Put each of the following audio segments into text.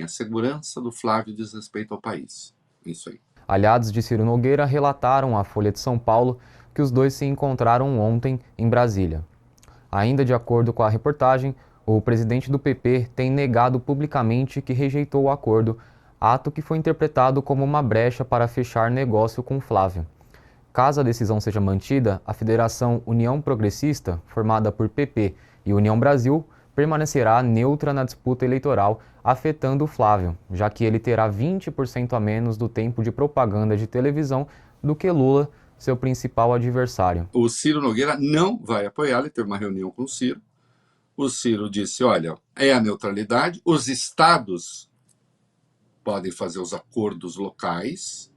a segurança do Flávio diz respeito ao país. Isso aí. Aliados de Ciro Nogueira relataram à Folha de São Paulo que os dois se encontraram ontem em Brasília. Ainda de acordo com a reportagem, o presidente do PP tem negado publicamente que rejeitou o acordo, ato que foi interpretado como uma brecha para fechar negócio com Flávio. Caso a decisão seja mantida, a Federação União Progressista, formada por PP e União Brasil, permanecerá neutra na disputa eleitoral, afetando Flávio, já que ele terá 20% a menos do tempo de propaganda de televisão do que Lula, seu principal adversário. O Ciro Nogueira não vai apoiar, ele teve uma reunião com o Ciro. O Ciro disse, olha, é a neutralidade, os estados podem fazer os acordos locais,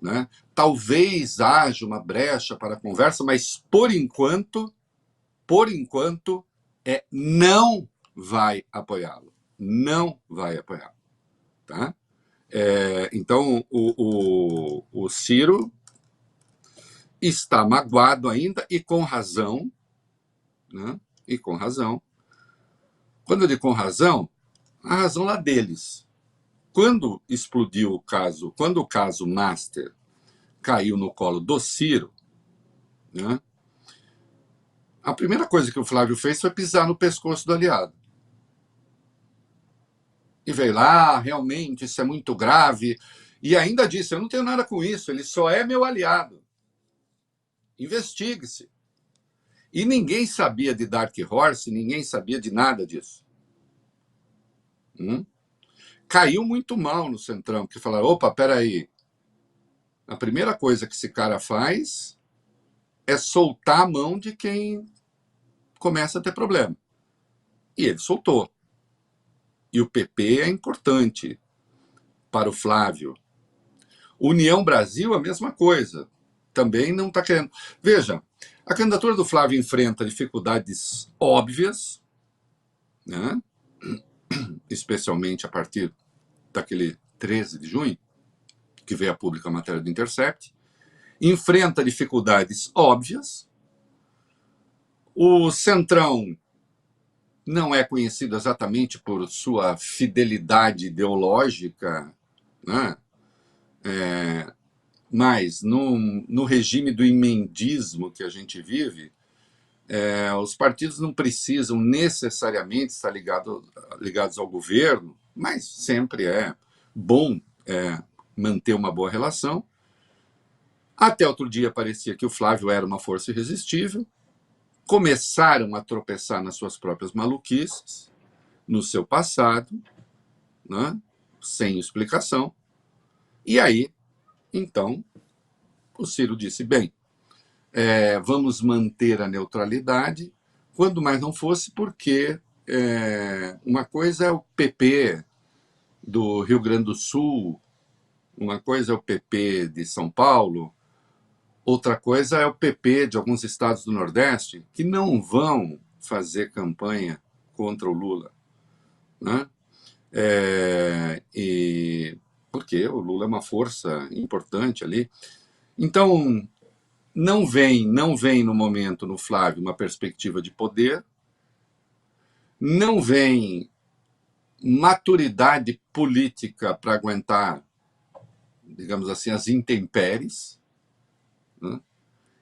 né? Talvez haja uma brecha para a conversa, mas por enquanto, não vai apoiá-lo. Não vai apoiá-lo. Tá? Então, o Ciro está magoado ainda, e com razão, né? E com razão. Quando eu digo com razão, a razão lá deles. Quando explodiu o caso, quando o caso Master caiu no colo do Ciro, né, a primeira coisa que o Flávio fez foi pisar no pescoço do aliado. E veio lá, realmente, isso é muito grave. E ainda disse, eu não tenho nada com isso, ele só é meu aliado. Investigue-se. E ninguém sabia de Dark Horse, ninguém sabia de nada disso. Caiu muito mal no Centrão, porque falaram, opa, peraí, a primeira coisa que esse cara faz é soltar a mão de quem começa a ter problema. E ele soltou. E o PP é importante para o Flávio. União Brasil, a mesma coisa. Também não está querendo. Veja, a candidatura do Flávio enfrenta dificuldades óbvias, né? Especialmente a partir daquele 13 de junho, que veio a pública a matéria do Intercept. Enfrenta dificuldades óbvias. O Centrão não é conhecido exatamente por sua fidelidade ideológica, né? Mas no regime do emendismo que a gente vive, os partidos não precisam necessariamente estar ligados ao governo, mas sempre é bom manter uma boa relação. Até outro dia parecia que o Flávio era uma força irresistível. Começaram a tropeçar nas suas próprias maluquices, no seu passado, né? Sem explicação. E aí, então, o Ciro disse, bem, vamos manter a neutralidade, quando mais não fosse porque uma coisa é o PP do Rio Grande do Sul, uma coisa é o PP de São Paulo, outra coisa é o PP de alguns estados do Nordeste que não vão fazer campanha contra o Lula, né? Porque o Lula é uma força importante ali. Então, não vem no momento no Flávio uma perspectiva de poder, não vem maturidade política para aguentar, digamos assim, as intempéries, né?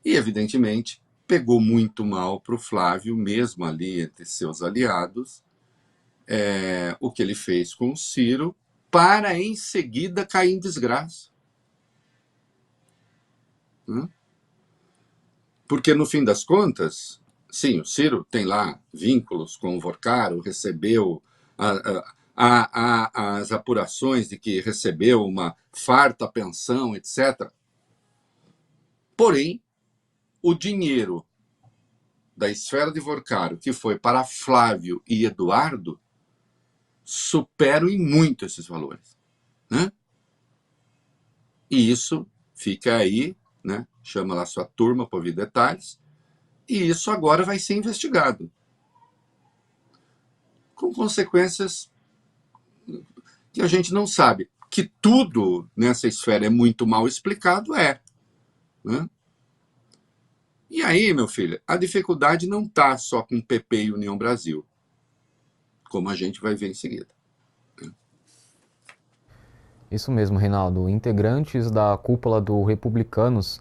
E, evidentemente, pegou muito mal para o Flávio, mesmo ali entre seus aliados, o que ele fez com o Ciro, para em seguida cair em desgraça. Porque, no fim das contas, sim, o Ciro tem lá vínculos com o Vorcaro, recebeu as apurações de que recebeu uma farta pensão, etc. Porém, o dinheiro da esfera de Vorcaro, que foi para Flávio e Eduardo, superam em muito esses valores, né? E isso fica aí, né? Chama lá sua turma para ouvir detalhes, e isso agora vai ser investigado, com consequências que a gente não sabe. Que tudo nessa esfera é muito mal explicado, né? E aí, meu filho, a dificuldade não está só com PP e União Brasil, como a gente vai ver em seguida. Isso mesmo, Reinaldo. Integrantes da cúpula do Republicanos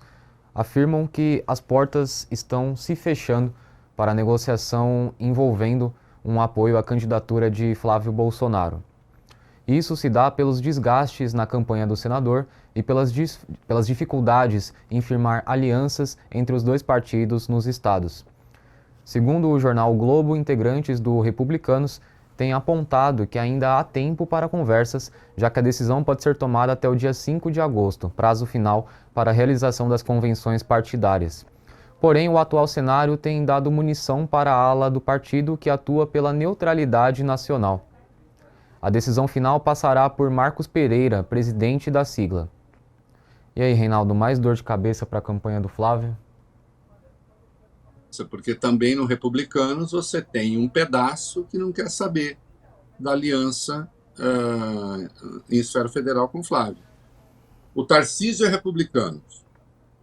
afirmam que as portas estão se fechando para a negociação envolvendo um apoio à candidatura de Flávio Bolsonaro. Isso se dá pelos desgastes na campanha do senador e pelas dificuldades em firmar alianças entre os dois partidos nos estados. Segundo o jornal o Globo, integrantes do Republicanos têm apontado que ainda há tempo para conversas, já que a decisão pode ser tomada até o dia 5 de agosto, prazo final para a realização das convenções partidárias. Porém, o atual cenário tem dado munição para a ala do partido que atua pela neutralidade nacional. A decisão final passará por Marcos Pereira, presidente da sigla. E aí, Reinaldo, mais dor de cabeça para a campanha do Flávio? Porque também no Republicanos você tem um pedaço que não quer saber da aliança em esfera federal com o Flávio. O Tarcísio é republicano,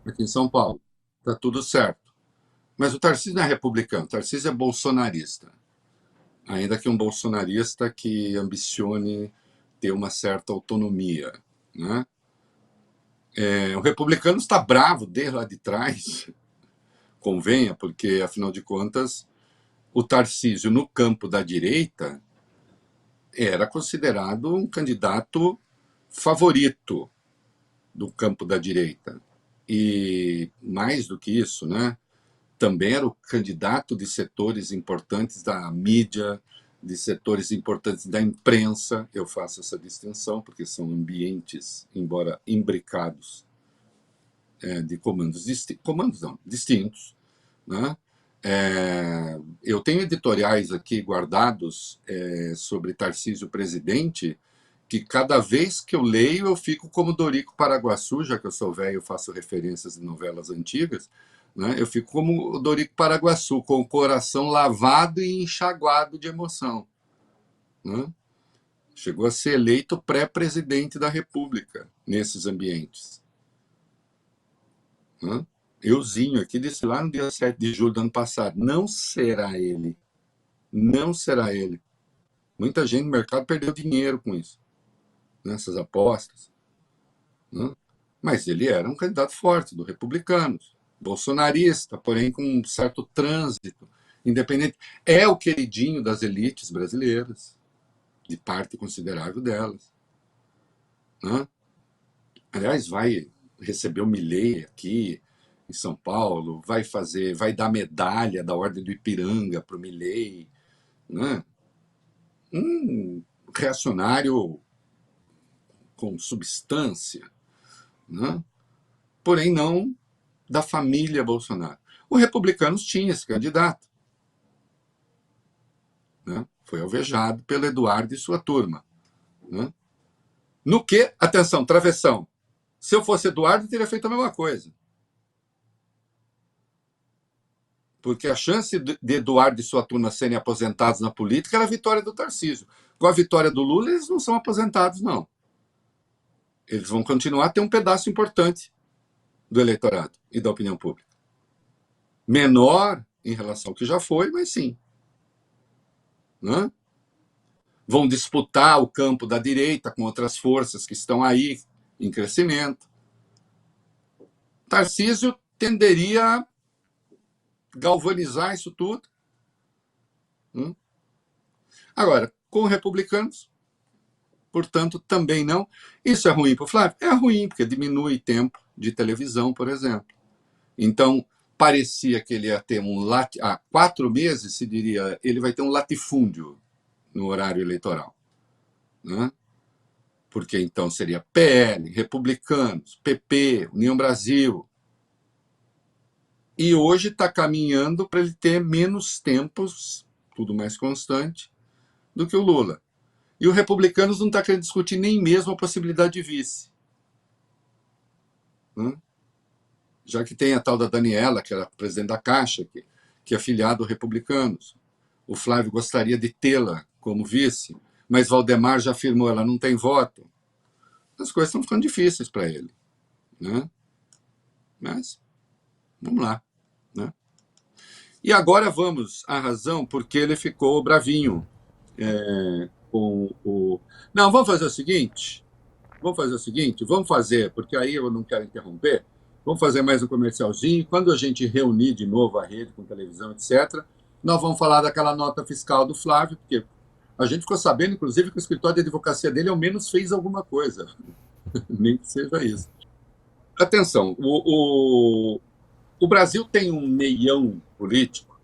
aqui em São Paulo. Está tudo certo. Mas o Tarcísio não é republicano, o Tarcísio é bolsonarista. Ainda que um bolsonarista que ambicione ter uma certa autonomia, né? O republicano está bravo desde lá de trás, convenha, porque, afinal de contas, o Tarcísio, no campo da direita, era considerado um candidato favorito do campo da direita. E, mais do que isso, né, também era o candidato de setores importantes da mídia, de setores importantes da imprensa. Eu faço essa distinção, porque são ambientes, embora imbricados, de distintos, né? Eu tenho editoriais aqui guardados sobre Tarcísio presidente, que cada vez que eu leio eu fico como Dorico Paraguaçu, já que eu sou velho, eu faço referências de novelas antigas, né? Eu fico como o Dorico Paraguaçu, com o coração lavado e enxaguado de emoção, né? Chegou a ser eleito pré-presidente da República nesses ambientes, né? Euzinho aqui disse lá no dia 7 de julho do ano passado, não será ele, não será ele. Muita gente no mercado perdeu dinheiro com isso, nessas apostas, né? Mas ele era um candidato forte, do Republicanos, bolsonarista, porém com um certo trânsito, independente. É o queridinho das elites brasileiras, de parte considerável delas, né? Aliás, vai receber o Milei aqui em São Paulo, vai dar medalha da Ordem do Ipiranga para o Milei, né? Um reacionário com substância, né? Porém não da família Bolsonaro. O Republicanos tinha esse candidato, né? Foi alvejado pelo Eduardo e sua turma, né? No que, atenção, travessão, se eu fosse Eduardo, eu teria feito a mesma coisa. Porque a chance de Eduardo e sua turma serem aposentados na política era a vitória do Tarcísio. Com a vitória do Lula, eles não são aposentados, não. Eles vão continuar a ter um pedaço importante do eleitorado e da opinião pública. Menor em relação ao que já foi, mas sim, né? Vão disputar o campo da direita com outras forças que estão aí em crescimento. Tarcísio tenderia a galvanizar isso tudo. Agora, com republicanos, portanto, também não. Isso é ruim para o Flávio? É ruim, porque diminui tempo de televisão, por exemplo. Então, parecia que ele ia ter há 4 meses, se diria, ele vai ter um latifúndio no horário eleitoral, né? Porque então seria PL, Republicanos, PP, União Brasil. E hoje está caminhando para ele ter menos tempos, tudo mais constante, do que o Lula. E o Republicanos não está querendo discutir nem mesmo a possibilidade de vice, né? Já que tem a tal da Daniela, que era presidente da Caixa, que é filiado aos Republicanos. O Flávio gostaria de tê-la como vice, mas Valdemar já afirmou, ela não tem voto. As coisas estão ficando difíceis para ele, né? Mas, vamos lá, né? E agora vamos à razão porque ele ficou bravinho com o... Não, vamos fazer o seguinte, Vamos fazer o seguinte, vamos fazer, porque aí eu não quero interromper, vamos fazer mais um comercialzinho, quando a gente reunir de novo a rede com televisão, etc., nós vamos falar daquela nota fiscal do Flávio, porque a gente ficou sabendo, inclusive, que o escritório de advocacia dele ao menos fez alguma coisa, nem que seja isso. Atenção, o Brasil tem um meião político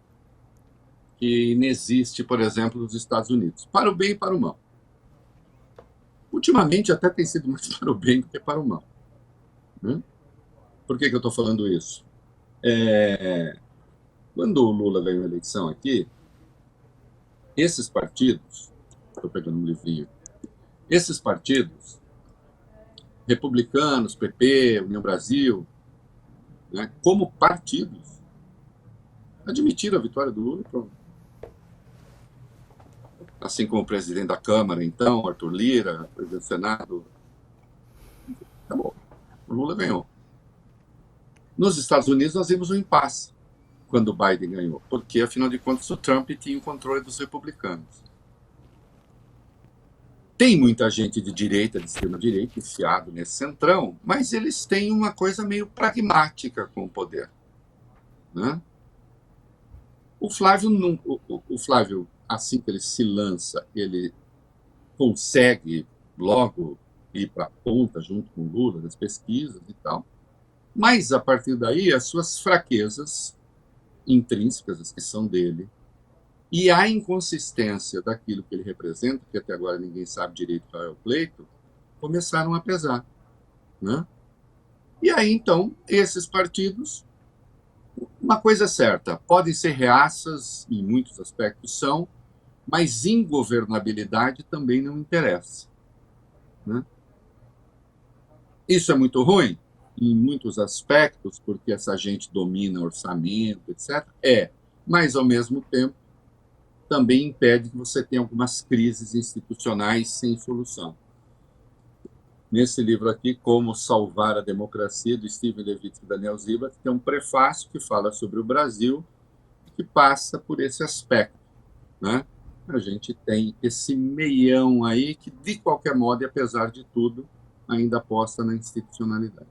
que inexiste, por exemplo, nos Estados Unidos, para o bem e para o mal. Ultimamente até tem sido mais para o bem do que para o mal. Né? Por que eu estou falando isso? Quando o Lula ganhou a eleição aqui, esses partidos, estou pegando um livrinho, esses partidos, republicanos, PP, União Brasil, né, como partidos, admitiram a vitória do Lula e pronto. Assim como o presidente da Câmara, então, Arthur Lira, presidente do Senado, acabou. O Lula ganhou. Nos Estados Unidos, nós vimos um impasse quando o Biden ganhou, porque, afinal de contas, o Trump tinha o controle dos republicanos. Tem muita gente de direita, de extrema-direita, enfiado nesse centrão, mas eles têm uma coisa meio pragmática com o poder. Né? O Flávio, assim que ele se lança, ele consegue logo ir para a ponta junto com o Lula nas pesquisas e tal, mas a partir daí as suas fraquezas intrínsecas, as que são dele, e a inconsistência daquilo que ele representa, que até agora ninguém sabe direito qual é o pleito, começaram a pesar. Né? E aí, então, esses partidos, uma coisa é certa, podem ser reaças, em muitos aspectos são, mas ingovernabilidade também não interessa. Né? Isso é muito ruim? Em muitos aspectos, porque essa gente domina orçamento, etc. Mas, ao mesmo tempo, também impede que você tenha algumas crises institucionais sem solução. Nesse livro aqui, Como Salvar a Democracia, do Steven Levitsky e Daniel Ziblatt, tem um prefácio que fala sobre o Brasil, que passa por esse aspecto. Né? A gente tem esse meião aí que, de qualquer modo, e apesar de tudo, ainda aposta na institucionalidade.